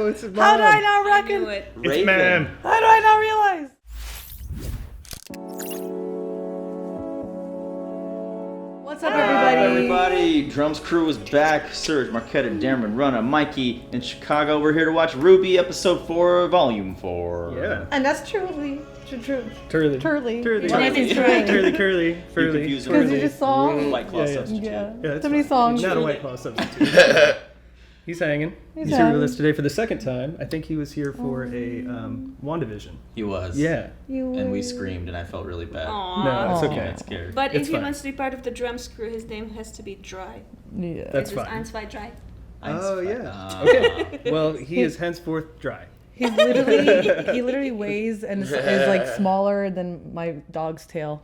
it's mom. How did I not I reckon? knew it. It's ma'am. How do I not realize? What's up, Everybody, Drums Crew is back. Serge, Marquetta, Darren, Runna, Mikey in Chicago. We're here to watch RWBY episode 4, volume 4. Yeah. And that's truly. Turley. Curly. Because Because you just saw. White Claw substitute. Yeah. that's So many fine. songs. Not a White Claw substitute. He's hanging. He's here with hanging. us today for the second time. I think he was here for a WandaVision. He was. Yeah. And we screamed, and I felt really bad. Aww. No, it's Aw. okay. I got scared. But It's if he fine. wants to be part of the Drums Crew, his name has to be Dry. Yeah. That's It's fine. Answei Dry. Oh, yeah. Ah. Okay. Well, he is henceforth dry. He literally weighs and is like smaller than my dog's tail.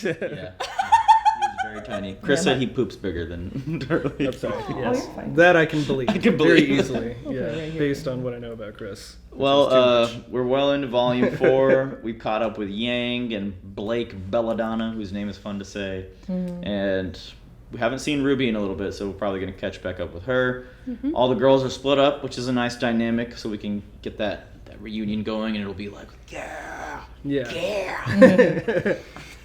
Yeah. He was very tiny. Chris said he poops bigger than Turley. I'm sorry. Oh, Yes. you're fine. That I can believe. I can very believe. easily. Yeah. right here. Based on what I know about Chris. Well, we're well into volume 4. We caught up with Yang and Blake Belladonna, whose name is fun to say. And we haven't seen RWBY in a little bit, so we're probably going to catch back up with her. All the girls are split up, which is a nice dynamic, so we can get that reunion going, and it'll be like, yeah. Yeah.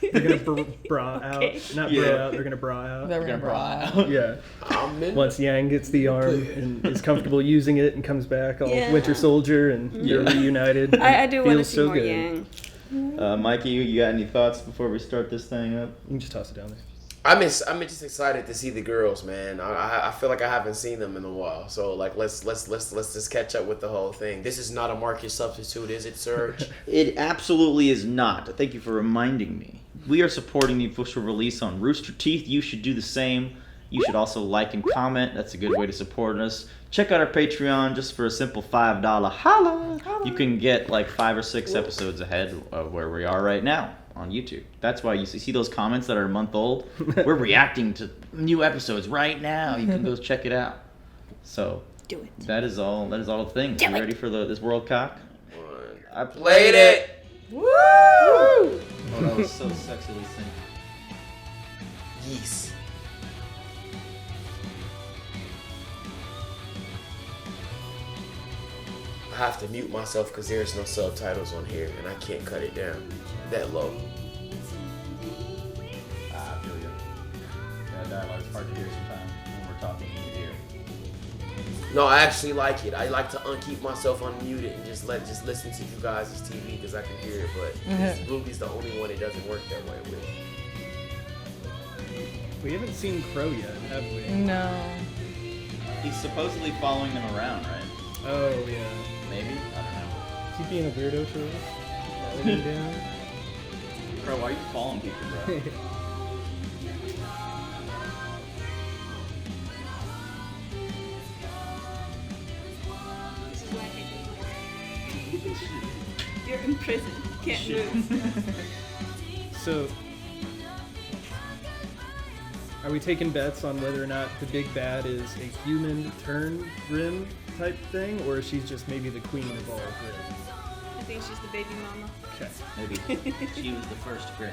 They're gonna bra out, not bra out. They're gonna bra out. They're We're gonna gonna bra bra. out. Yeah. Once Yang gets the arm and is comfortable using it and comes back, all Yeah. Winter Soldier, and they're reunited. I do want to Feels see so more good. Yang. Mikey, you got any thoughts before we start this thing up? You can just toss it down there. I'm just excited to see the girls, man. I feel like I haven't seen them in a while, so like let's just catch up with the whole thing. This is not a market substitute, is it, Serge? It absolutely is not. Thank you for reminding me. We are supporting the official release on Rooster Teeth. You should do the same. You should also like and comment. That's a good way to support us. Check out our Patreon just for a simple $5 holla. You can get like 5 or 6 episodes ahead of where we are right now on YouTube. That's why you see those comments that are a month old. We're reacting to new episodes right now. You can go check it out. So Do it. that is all the things. You ready for this World Cock? I Played it. Woo! Oh, that was so sexily synced. Yes. I have to mute myself because there's no subtitles on here, and I can't cut it down that low. I feel you. Yeah, dialogue's hard to hear sometimes when we're talking in your ear. No, I actually like it. I like to unkeep myself unmuted and just listen to you guys' TV because I can hear it. But RWBY's the only one it doesn't work that way with. We haven't seen Crow yet, have we? No. He's supposedly following them around, right? Oh yeah. Maybe? I don't know. Is he being a weirdo to us? Following him down? Bro, why are you following people, bro? This is why I hate this. You're in prison. Can't move. So, are we taking bets on whether or not the big bad is a human turn Rim type thing, or is she just maybe the queen of all Rim? I think she's the baby mama. Okay. Maybe. She was the first grin.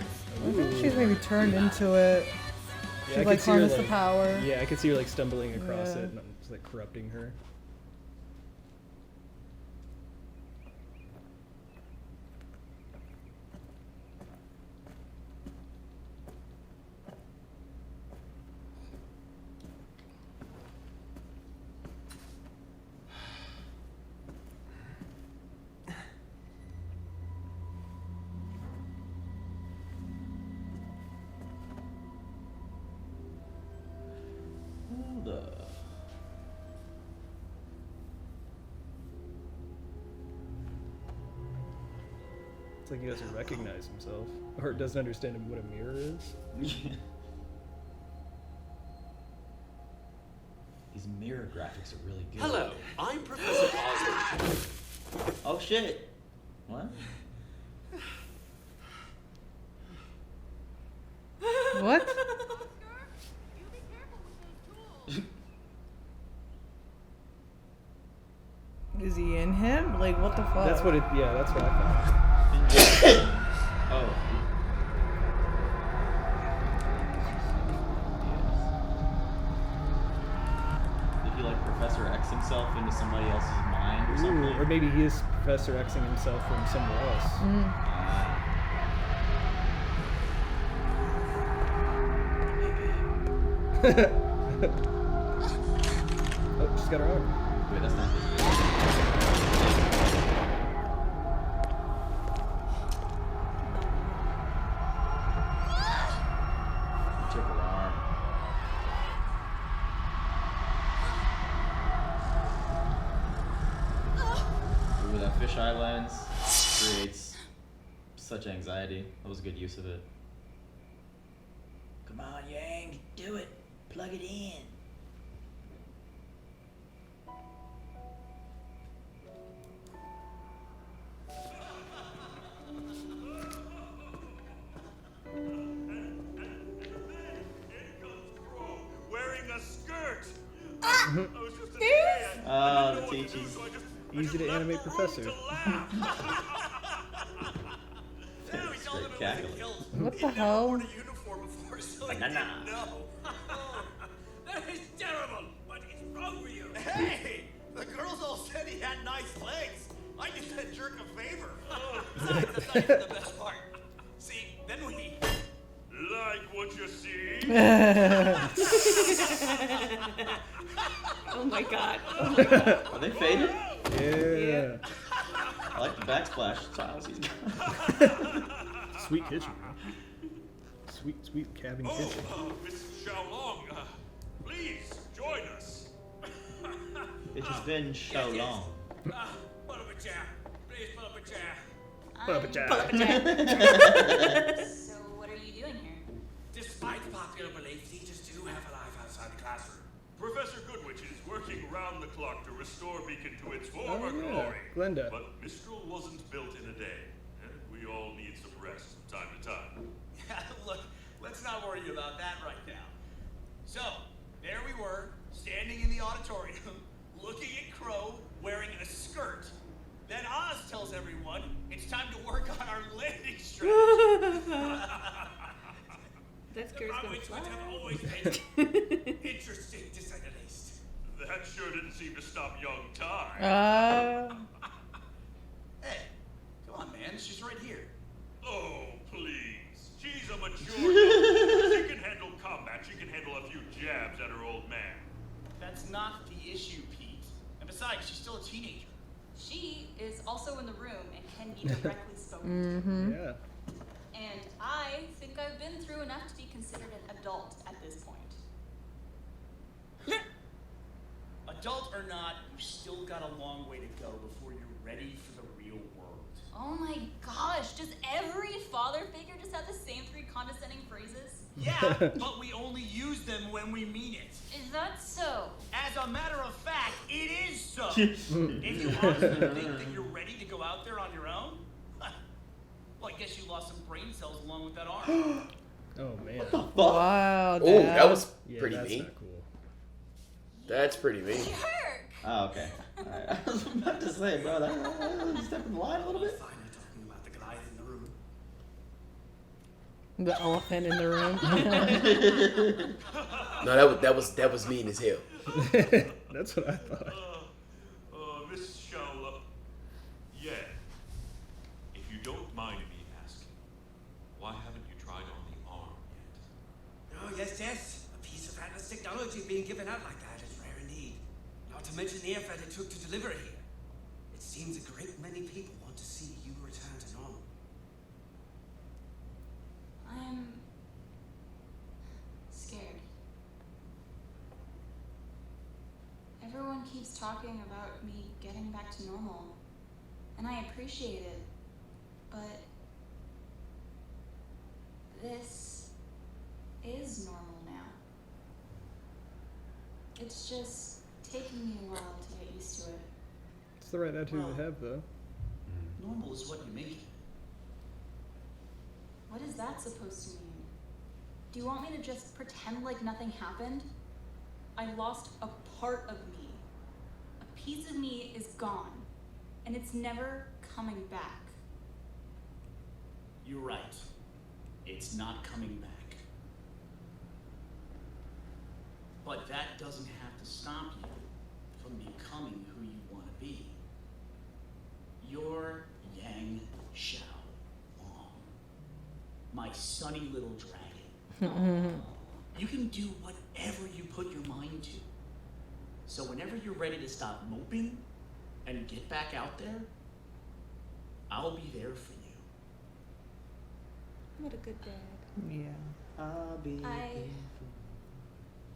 I think she's maybe turned into it. Yeah, She's I like could see her, harnessed the power. Yeah, I could see her like stumbling across Yeah. it and just like corrupting her. Hold up. It's like he doesn't recognize himself, or doesn't understand what a mirror is. These mirror graphics are really good. Hello, I'm Professor Osborn. Oh shit. What? What? Is he in him? Like, what the fuck? That's what it. Yeah, that's what I thought. Oh. Did he like Professor X himself into somebody else's mind or or something. Or maybe he is Professor Xing himself from somewhere else. Oh, she's got her arm. Wait, that's not it. Took her arm. Ooh, that fisheye lens creates such anxiety. That was a good use of it. Come on, Yang, do it. Plug it in. Wearing a skirt. I was just a kid. Oh, the teachies. So I just Easy to animate professor. Straight cackling. What the hell? Uniform before, so Banana. That is terrible. What is wrong with you? Hey, the girls all said he had nice legs. I just said jerk a favor. Besides, that's not even the best part. See, then we like what you see. Oh my god. Are they faded? Yeah. I like the backsplash tiles he's got. Sweet kitchen. Sweet, sweet cabin kitchen. Miss Xiaolong, please join us. It has been so long. Pull up a chair. Please pull up a chair. Pull up a chair. So what are you doing here? Despite popular belief, teachers do have a life outside the classroom. Professor Goodwitch is working round the clock to restore Beacon to its former glory. Glenda. But Mistral wasn't built in a day. We all need some rest from time to time. Look, let's not worry about that right now. So, there we were, standing in the auditorium, looking at Crow wearing a skirt. Then Oz tells everyone it's time to work on our landing strategy. That The skirt's gonna Broadway fly. twins have always been interesting, to say the least. That sure didn't seem to stop young Ty. Hey, come on, man, she's right here. Oh, please. She's a mature woman. She can handle combat. She can handle a few jabs at her old man. That's not the issue, Pete. And besides, she's still a teenager. She is also in the room and can be directly spoken to. Yeah. And I think I've been through enough to be considered an adult at this point. Adult or not, you've still got a long way to go before you're ready for the real world. Oh my gosh, does every father figure just have the same 3 condescending phrases? Yeah, but we only use them when we mean it. Is that so? As a matter of fact, it is so. If you honestly think that you're ready to go out there on your own, well, I guess you lost some brain cells along with that arm. Oh man. Wow. Oh, Dad. that was Yeah, pretty that's mean. not cool. That's pretty mean. Jerk! Oh, okay. Alright. I was about to say, bro, that step in the line a little bit. Finally talking about the Goliath in the room. The elephant in the room. No, that was mean as hell. That's what I thought. Miss Shaola. Yeah. If you don't mind me asking, why haven't you tried on the arm yet? Oh, yes, yes. A piece of Atlas technology being given out like that is rare indeed. Not to mention the effort it took to deliver it here. It seems a great many people want to see you return to normal. I'm scared. Everyone keeps talking about me getting back to normal, and I appreciate it, but this is normal now. It's just taking me a while to get used to it. It's the right attitude to have, though. Normal is what you make it. What is that supposed to mean? Do you want me to just pretend like nothing happened? I lost a part of me. A piece of me is gone, and it's never coming back. You're right. It's not coming back. But that doesn't have to stop you from becoming who you want to be. You're Yang Xiao Long, my sunny little dragon. You can do whatever you put your mind to. So whenever you're ready to stop moping and get back out there, I'll be there for you. What a good dad. Yeah. I'll be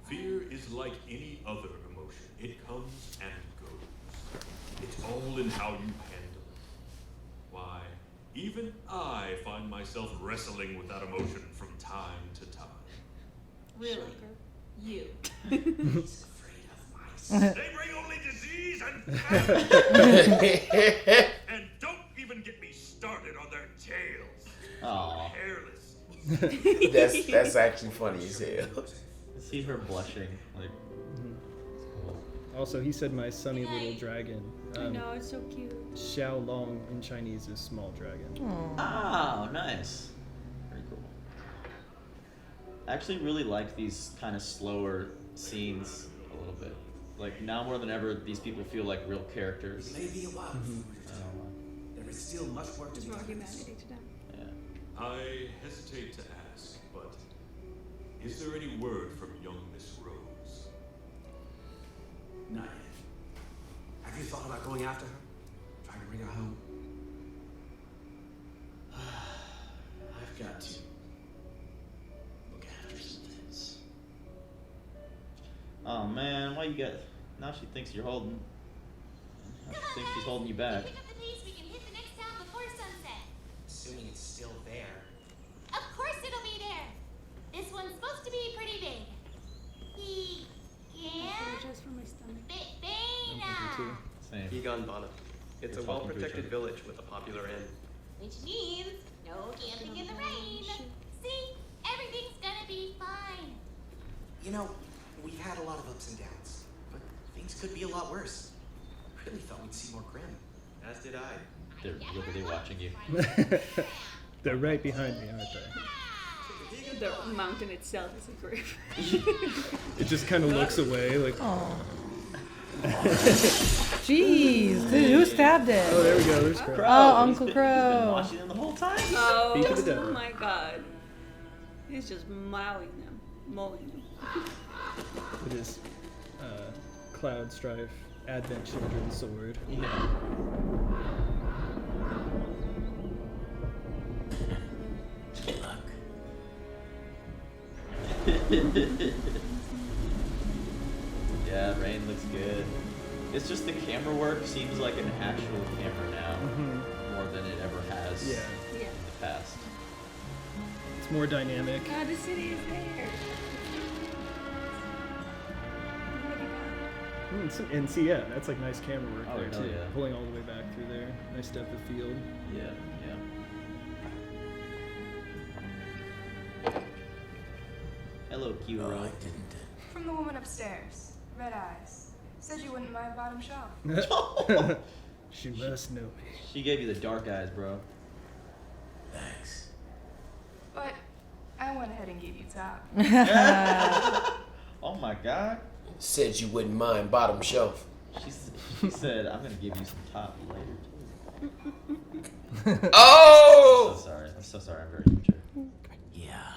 Fear is like any other emotion. It comes and goes. It's all in how you handle it. Why, even I find myself wrestling with that emotion from time to time. Really? You. He's afraid of mice. They bring only disease and and don't even get me started on their tails. Aw. Hairless. That's actually funny as hell. See her blushing. Like, Also, he said my sunny little dragon. I know, it's so cute. Xiao Long in Chinese is small dragon. oh, nice. Very cool. I actually really like these kind of slower scenes a little bit. Like, now more than ever, these people feel like real characters. Maybe a while before we return. There is still much work to be More done. humanity to them. Yeah. I hesitate to ask, but is there any word from young Miss Rose? Not yet. Have you thought about going after her? Trying to bring her home? I've got to look after some things. Oh man, why you got? Now she thinks you're holding. Now she thinks she's holding you back. Pick up the pace, we can hit the next town before sunset. Assuming it's still there. Of course it'll be there. This one's supposed to be pretty big. Yeah? Just for my stomach. Bena. Same. Egon Bana. It's They're a talking to each well-protected other. village with a popular inn. Which means no camping in the rain. See? Everything's gonna be fine. You know, we've had a lot of ups and downs, but things could be a lot worse. Really thought we'd see more grim. As did I. They're literally watching you. They're right behind me, aren't they? The mountain itself is a grave. It just kind of looks away, like. Jeez, dude, who stabbed it? Oh, there we go. There's Crow. Oh, Uncle He's been Crow. watching them the whole time. Oh, Speak of the devil. my god. He's just mowing them. Mowing them. It is Cloud Strife, Advent Children's sword. Yeah. Yeah, rain looks good. It's just the camera work seems like an actual camera now, more than it ever has Yeah. Yeah. in the past. It's more dynamic. God, the city is there. And see, yeah, that's like nice camera work Oh, there hell too. yeah. Pulling all the way back through there. Nice depth of field. Yeah, yeah. Hello, cute Oh, Ro. I didn't. From the woman upstairs. Red eyes. Said you wouldn't mind bottom shelf. She must know me. She gave you the dark eyes, bro. Thanks. But I went ahead and gave you top. Oh my god. Said you wouldn't mind bottom shelf. She said, I'm gonna give you some top later too. Oh! I'm so sorry. I'm so sorry. I'm very immature. Yeah.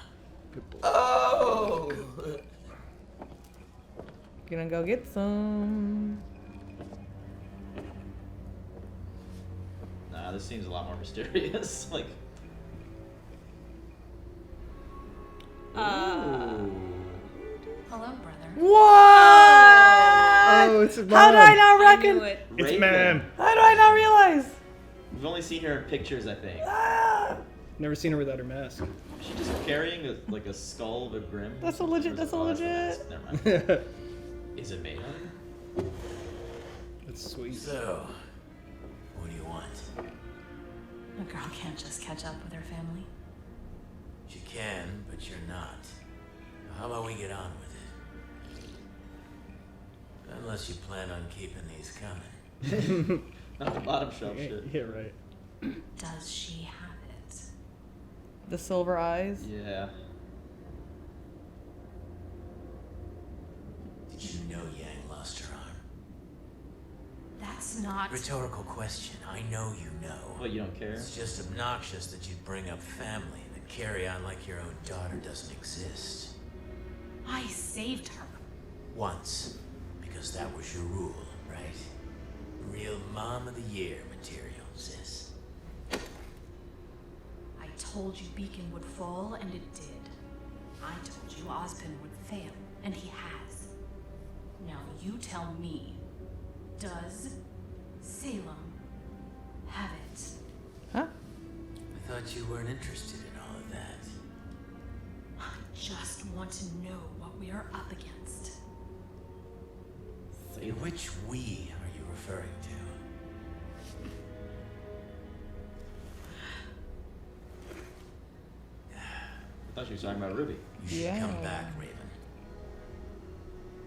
Good boy. Oh! Gonna go get some. Nah, this seems a lot more mysterious. Like. Ooh. Hello, brother. What? Oh, it's a How did I not I knew reckon? it. It's Raven. man. How did I not realize? We've only seen her in pictures, I think. Ah, Never seen her without her mask. Is she just carrying like a skull of a grim? that's so legit. That's so Oh, that's the legit. mask. Never mind. Is it made of? That's sweet. So, what do you want? A girl can't just catch up with her family. You can, but you're not. How about we get on with it? Unless you plan on keeping these coming. Not the bottom shelf shit. Yeah, right. Does she have it? The silver eyes. Yeah. Did you know Yang lost her arm? That's not... Rhetorical question. I know you know. Well, you don't care. It's just obnoxious that you bring up family and then carry on like your own daughter doesn't exist. I saved her. Once. Because that was your rule, right? Real Mom of the Year material, sis. I told you Beacon would fall, and it did. I told you Ozpin would fail, and he has. Now you tell me, does Salem have it? Huh? I thought you weren't interested in all of that. I just want to know what we are up against. And which we are you referring to? I thought you were talking about Ruby. You should come back, Raven.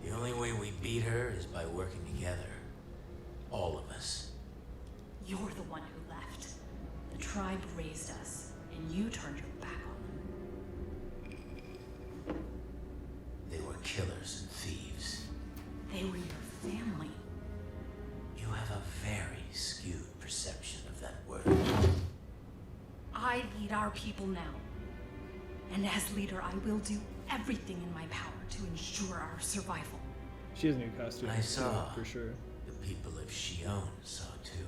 The only way we beat her is by working together. All of us. You're the one who left. The tribe raised us, and you turned your back on them. They were killers and thieves. They were your family. You have a very skewed perception of that word. I lead our people now. And as leader, I will do everything in my power to ensure our survival. She has a new costume. I saw. For sure. The people of Shion saw too.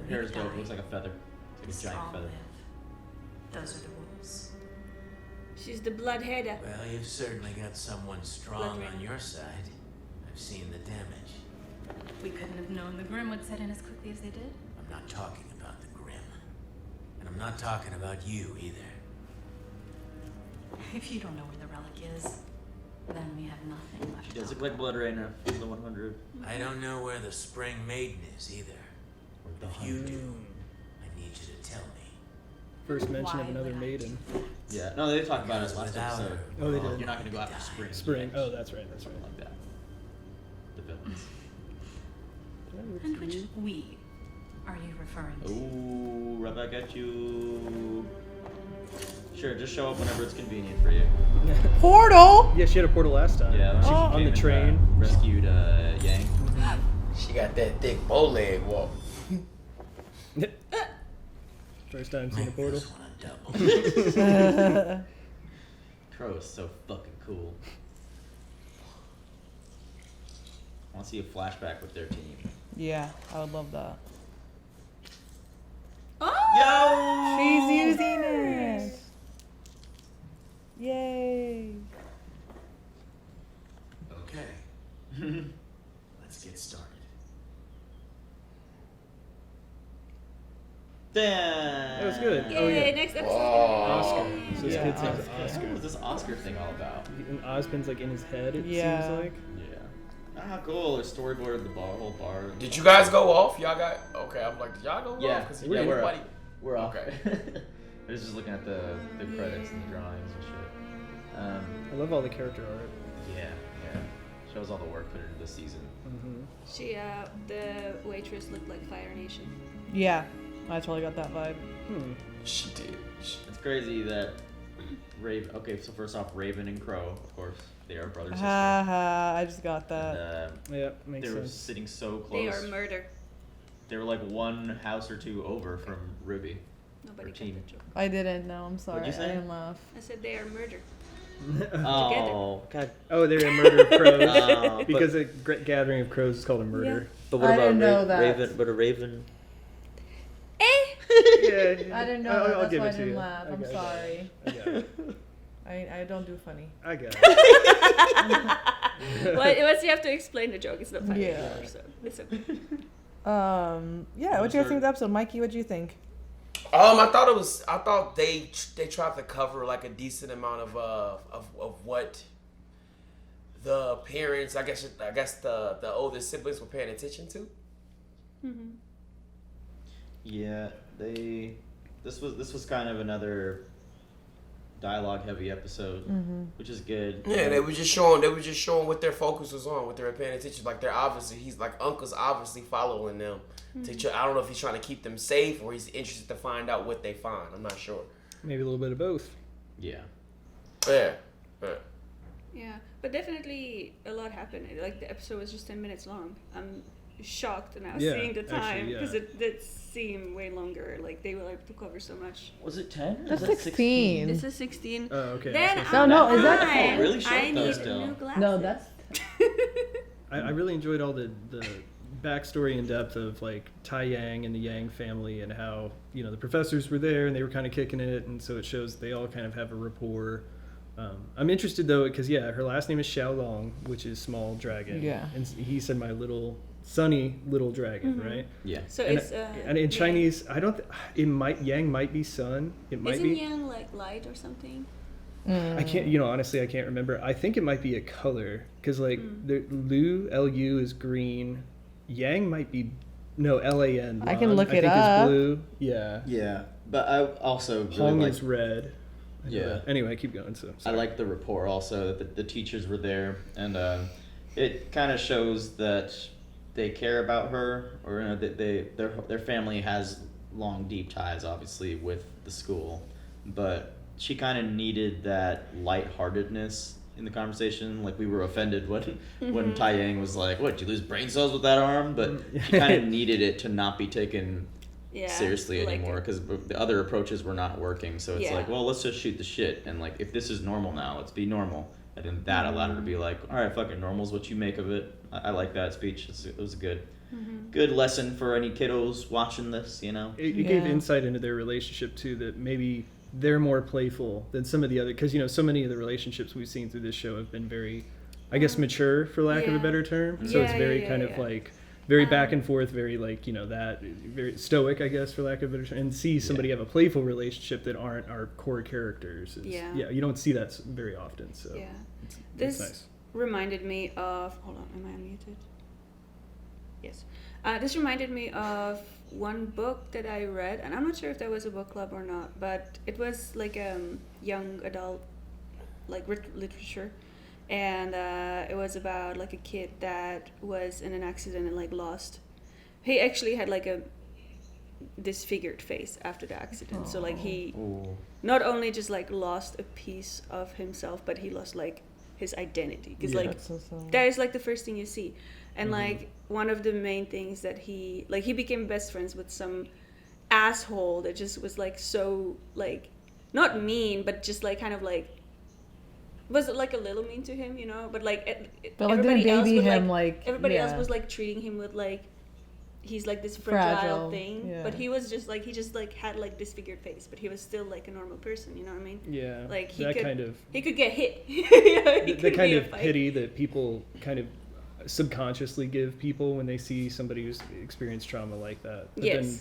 Her hair is dope. It looks like a feather. It's like a giant feather. Those are the rules. She's the bloodheader. Well, you've certainly got someone strong on your side. I've seen the damage. We couldn't have known the Grim would set in as quickly as they did. I'm not talking about the Grim. And I'm not talking about you either. If you don't know where the relic is, then we have nothing left. She does look like Blood Rainer from the 100. I don't know where the Spring Maiden is either. If you do, I need you to tell me. First mention of another maiden. Yeah, no, they talked about it last Without episode. her, Oh, they did. You're not going to go after Spring. Spring. Oh, that's right. That's right. Something like that. The villains. And which we are you referring to? Ooh, right back at you. Sure, just show up whenever it's convenient for you. Portal! Yeah, she had a portal last time. Yeah, She she on came the and, train. rescued Yang. She got that thick bow leg walk. First time seeing a portal. Crow is so fucking cool. I want to see a flashback with their team. Yeah, I would love that. Oh! She's using it! Yay! Okay. Let's get started. Damn! That was good. Yay, Oh, yeah. next episode. Oscar. So this Yeah, kid's name's Oscar. Oscar. What was this Oscar thing all about? And Ozpin's like in his head, it Yeah. seems like. Yeah. Ah, cool. They storyboarded the whole bar. Did you guys go off? Y'all got okay. I'm like, did y'all go Yeah, off? Cause yeah, we're nobody. up. We're off. Okay. I was just looking at the credits and the drawings and shit. I love all the character art. Yeah. Shows all the work put into this season. Mm-hmm. She, the waitress looked like Fire Nation. Yeah, I totally got that vibe. She did. It's crazy that Raven. Okay, so first off, Raven and Crow, of course, they are brother sister. Haha, I just got that. And, Yeah, makes they were sense. sitting so close. They are murder. They were like one house or two over from Ruby. Nobody Her got team. that joke. I didn't know, I'm sorry. What'd you I say? didn't laugh. I said they are murder. Oh, God. Oh, they're a murder of crows. Oh, Because a gathering of crows is called a murder. But what I about didn't know that. Raven? But a Raven. Yeah. I didn't know I'll that, that's give why I it to didn't you. laugh. I I'm got it. sorry. I got it. I don't do funny. I got it. Once you have to explain the joke, it's not funny Yeah. anymore, so it's okay. Yeah, what do you guys think of the episode? Mikey, what do you think? I thought they tried to cover like a decent amount of what the parents, I guess the older siblings were paying attention to. Mm-hmm. Yeah, this was kind of another dialogue heavy episode, which is good. Yeah, they were just showing what their focus was on, what they were paying attention. Like Uncle's obviously following them. I don't know if he's trying to keep them safe or he's interested to find out what they find. I'm not sure. Maybe a little bit of both. Yeah. Yeah. Yeah, but definitely a lot happened. Like the episode was just 10 minutes long. shocked now Yeah, seeing the time actually, yeah. because it did seem way longer. Like they were like to cover so much. Was it 10? That's 16. This is 16. Oh, okay. Then No, is that fine. really short I though need still. new glasses. No, that's I really enjoyed all the backstory and depth of like Tai Yang and the Yang family and how, you know, the professors were there and they were kind of kicking it, and so it shows they all kind of have a rapport. I'm interested though because her last name is Xiaolong, which is small dragon. Yeah. And he said my little sunny little dragon, right? Yeah. So And, it's and in Chinese, I don't. Yang might be sun. It might isn't be. Yang like light or something? I can't. Honestly, I can't remember. I think it might be a color because like the Lu is green. Yang might be LAN. I can look I it think up. Is blue. Yeah. Yeah, but I also really Hong like, is red. I know Yeah. that. Anyway, keep going. So I like the rapport also that the teachers were there, and it kind of shows that they care about her, or that their family has long, deep ties, obviously, with the school, but she kind of needed that lightheartedness in the conversation. Like we were offended when Tai Yang was like, "What? Did you lose brain cells with that arm?" But she kind of needed it to not be taken seriously anymore because the other approaches were not working. So it's like, well, let's just shoot the shit, and like if this is normal now, let's be normal. And then that allowed her to be like, all right, fucking normal's what you make of it. I like that speech. It was a good lesson for any kiddos watching this, you know. It gave insight into their relationship too, that maybe they're more playful than some of the other, because so many of the relationships we've seen through this show have been very, I guess, mature for lack of a better term. So it's very kind of like very back and forth, very like that very stoic, I guess, for lack of a better term. And see somebody have a playful relationship that aren't our core characters. You don't see that very often. So this it's nice. reminded me of. Hold on, am I unmuted? Yes. This reminded me of one book that I read, and I'm not sure if that was a book club or not, but it was like young adult like literature, and it was about like a kid that was in an accident and like lost. He actually had like a disfigured face after the accident. So like he not only just like lost a piece of himself, but he lost like his identity, because like that is like the first thing you see. And like one of the main things that he became best friends with some asshole that just was like so like not mean, but just like kind of like was like a little mean to him, but like everybody else was everybody else was like treating him with like he's like this fragile thing, but he was just like he had like disfigured face, but he was still like a normal person, you know what I mean? Yeah, like he could get hit. The kind of pity that people kind of subconsciously give people when they see somebody who's experienced trauma like that.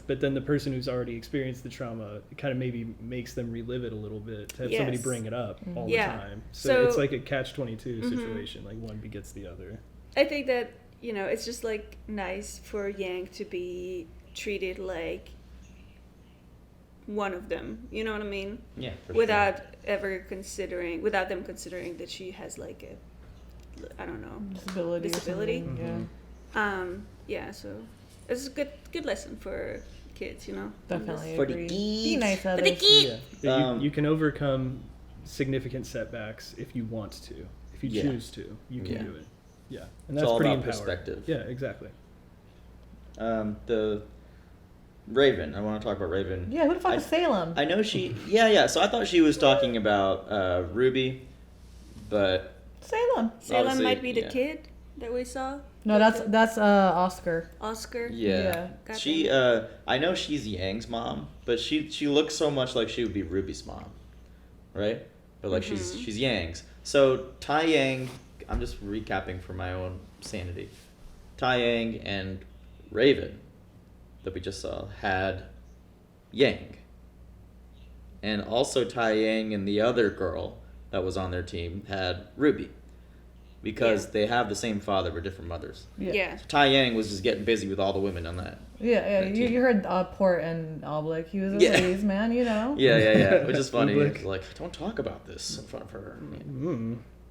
But then the person who's already experienced the trauma kind of maybe makes them relive it a little bit to have somebody bring it up all the time. So it's like a catch-22 situation, like one begets the other. I think that it's just like nice for Yang to be treated like one of them, you know what I mean? Yeah, for without them considering that she has like a disability. So it's a good lesson for kids, Definitely for agree. the Be nice for the kids. You can overcome significant setbacks if you want to. If you choose to, you can do it. Yeah, and that's all pretty about empowering. perspective. Yeah, exactly. The Raven. I want to talk about Raven. Yeah, who the fuck is Salem? I know she. Yeah. So I thought she was talking about Ruby, but Salem might be the kid that we saw. No, that's Oscar. Yeah. She. I know she's Yang's mom, but she looks so much like she would be Ruby's mom, right? But like she's Yang's. So Tai Yang. I'm just recapping for my own sanity. Tai Yang and Raven that we just saw had Yang. And also Tai Yang and the other girl that was on their team had Ruby. Because they have the same father but different mothers. Yeah. So Tai Yang was just getting busy with all the women on that. Yeah. You heard Port and Oblique. He was a ladies man, Yeah. Which is funny. It's like, don't talk about this in front of her.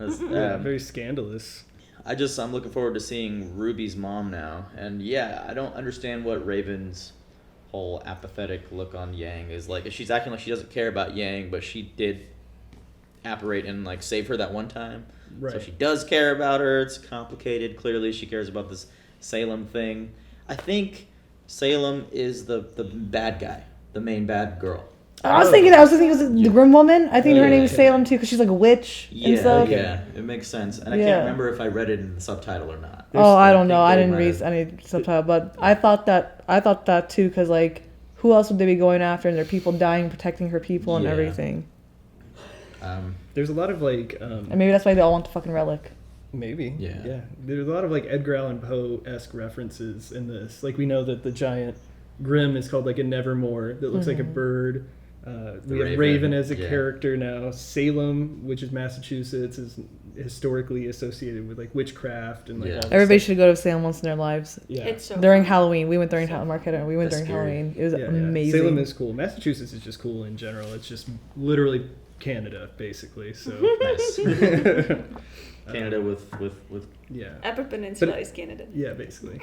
Very scandalous. I'm looking forward to seeing Ruby's mom now, and I don't understand what Raven's whole apathetic look on Yang is like. She's acting like she doesn't care about Yang, but she did apparate and like save her that one time. Right. So she does care about her. It's complicated. Clearly, she cares about this Salem thing. I think Salem is the bad guy, the main bad girl. I was thinking it was the Grim Woman. I think her name is Salem too, because she's like a witch and stuff. Yeah, it makes sense. And I can't remember if I read it in the subtitle or not. I don't know. I didn't read any subtitle, but I thought that too, because like, who else would they be going after? And there are people dying, protecting her people and everything. There's a lot of like, and maybe that's why they all want the fucking relic. Maybe. Yeah. There's a lot of like Edgar Allan Poe-esque references in this. Like we know that the giant Grim is called like a Nevermore that looks like a bird. We have Raven as a character now. Salem, which is Massachusetts, is historically associated with like witchcraft and like all this Everybody stuff. should go to Salem once in their lives. Yeah. It's so during fun. Halloween. We went during Halloween. We went during Halloween. It was amazing. Salem is cool. Massachusetts is just cool in general. It's just literally Canada, basically. So nice. Canada with Upper Peninsula is Canada. Yeah, basically.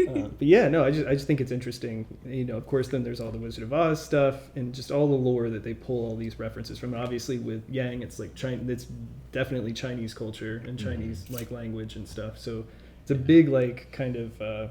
But yeah, no, I just think it's interesting. You know, of course, then there's all the Wizard of Oz stuff and just all the lore that they pull all these references from. And obviously, with Yang, it's like it's definitely Chinese culture and Chinese like language and stuff. So it's a big like kind of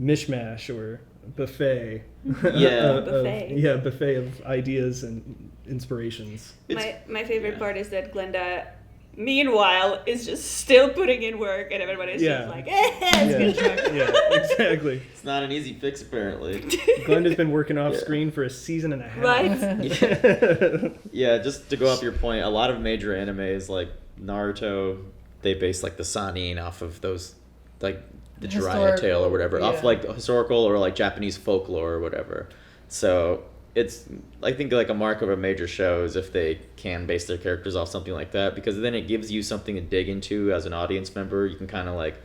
mishmash or buffet. Buffet of ideas and inspirations. My favorite part is that Glenda, meanwhile, is just still putting in work, and everybody's just like, it's good. Yeah, exactly. It's not an easy fix, apparently. Glenda's been working off screen for a season and a half. Right? Yeah, just to go off your point, a lot of major animes like Naruto, they base like the Sannin off of those, like the Jiraiya tale or whatever, off like historical or like Japanese folklore or whatever. So it's, I think, like a mark of a major show is if they can base their characters off something like that, because then it gives you something to dig into as an audience member. You can kind of like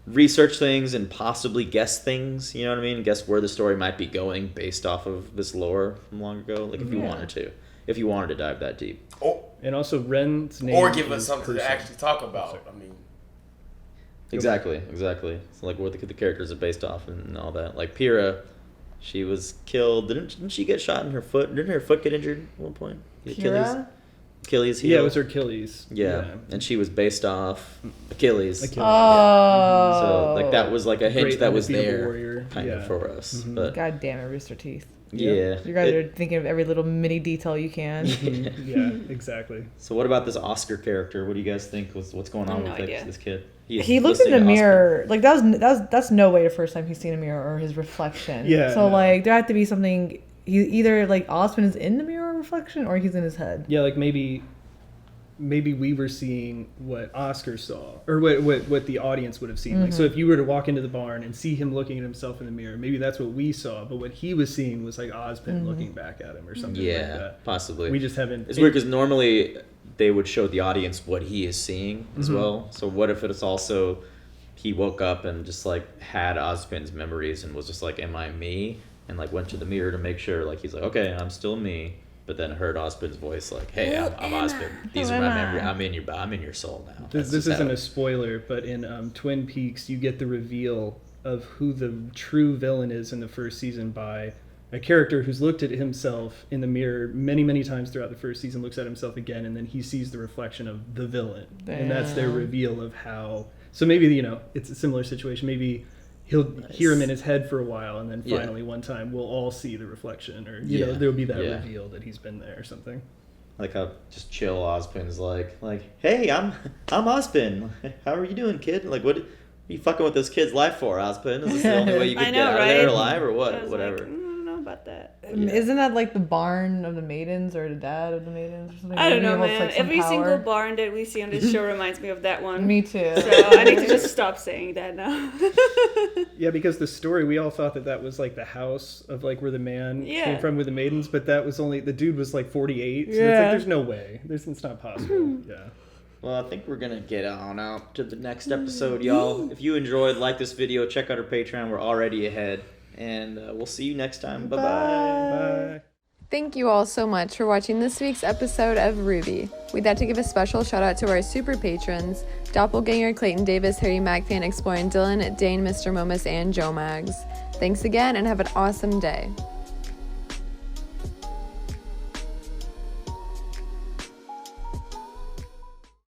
research things and possibly guess things, you know what I mean? Guess where the story might be going based off of this lore from long ago, like if you wanted to dive that deep. And also Ren's name, or give us something to actually talk about. I mean, exactly. So like what the characters are based off and all that. Like Pyrrha, she was killed. Didn't she get shot in her foot? Didn't her foot get injured at one point? Achilles heel. Yeah, it was her Achilles. Yeah. And she was based off Achilles. Oh. So like that was like a hint Great that was undefeated there warrior. kind of for us. But God damn it, Rooster Teeth. Yeah. You guys are thinking of every little mini detail you can. Yeah, exactly. So what about this Oscar character? What do you guys think was what's going on with this kid? He looked in the mirror. Like that's no way the first time he's seen a mirror or his reflection. Yeah. So like there had to be something. He either like Osmond is in the mirror reflection or he's in his head. Yeah, like maybe we were seeing what Oscar saw, or what the audience would have seen. Like, so if you were to walk into the barn and see him looking at himself in the mirror, maybe that's what we saw. But what he was seeing was like Ozpin looking back at him or something like that. Possibly. We just haven't. It's weird because normally they would show the audience what he is seeing as well. So what if it's also he woke up and just like had Ozpin's memories and was just like, "Am I me?" and like went to the mirror to make sure. Like he's like, "Okay, I'm still me." But then heard Ozpin's voice like, "Hey, I'm Ozpin. These are my memories. I'm in your soul now." This isn't a spoiler, but in Twin Peaks, you get the reveal of who the true villain is in the first season by a character who's looked at himself in the mirror many, many times throughout the first season, looks at himself again, and then he sees the reflection of the villain. Damn. And that's their reveal of how... So maybe, you know, it's a similar situation. Maybe he'll hear him in his head for a while, and then finally one time we'll all see the reflection, or, you know, there'll be that reveal that he's been there or something. Like how just chill Ozpin's like, "Hey, I'm Ozpin. How are you doing, kid? Like, what are you fucking with this kid's life for, Ozpin? Is this the only way you can get out of there alive, or what? Whatever." Like, I don't know about that. Isn't that like the barn of the maidens or the dad of the maidens or something? I don't know, man. Every single barn that we see on this show reminds me of that one. Me too. So I need to just stop saying that now. Yeah, because the story, we all thought that was like the house of like where the man came from with the maidens, but that was only, the dude was like 48. So it's like, there's no way. It's not possible. Yeah. Well, I think we're going to get on out to the next episode, y'all. If you enjoyed, like this video, check out our Patreon. We're already ahead. And we'll see you next time. Bye-bye. Bye. Thank you all so much for watching this week's episode of RWBY. We'd like to give a special shout out to our super patrons, Doppelganger, Clayton Davis, Harry Macfan, Exploring Dylan, Dane, Mr. Momus, and Joe Mags. Thanks again and have an awesome day.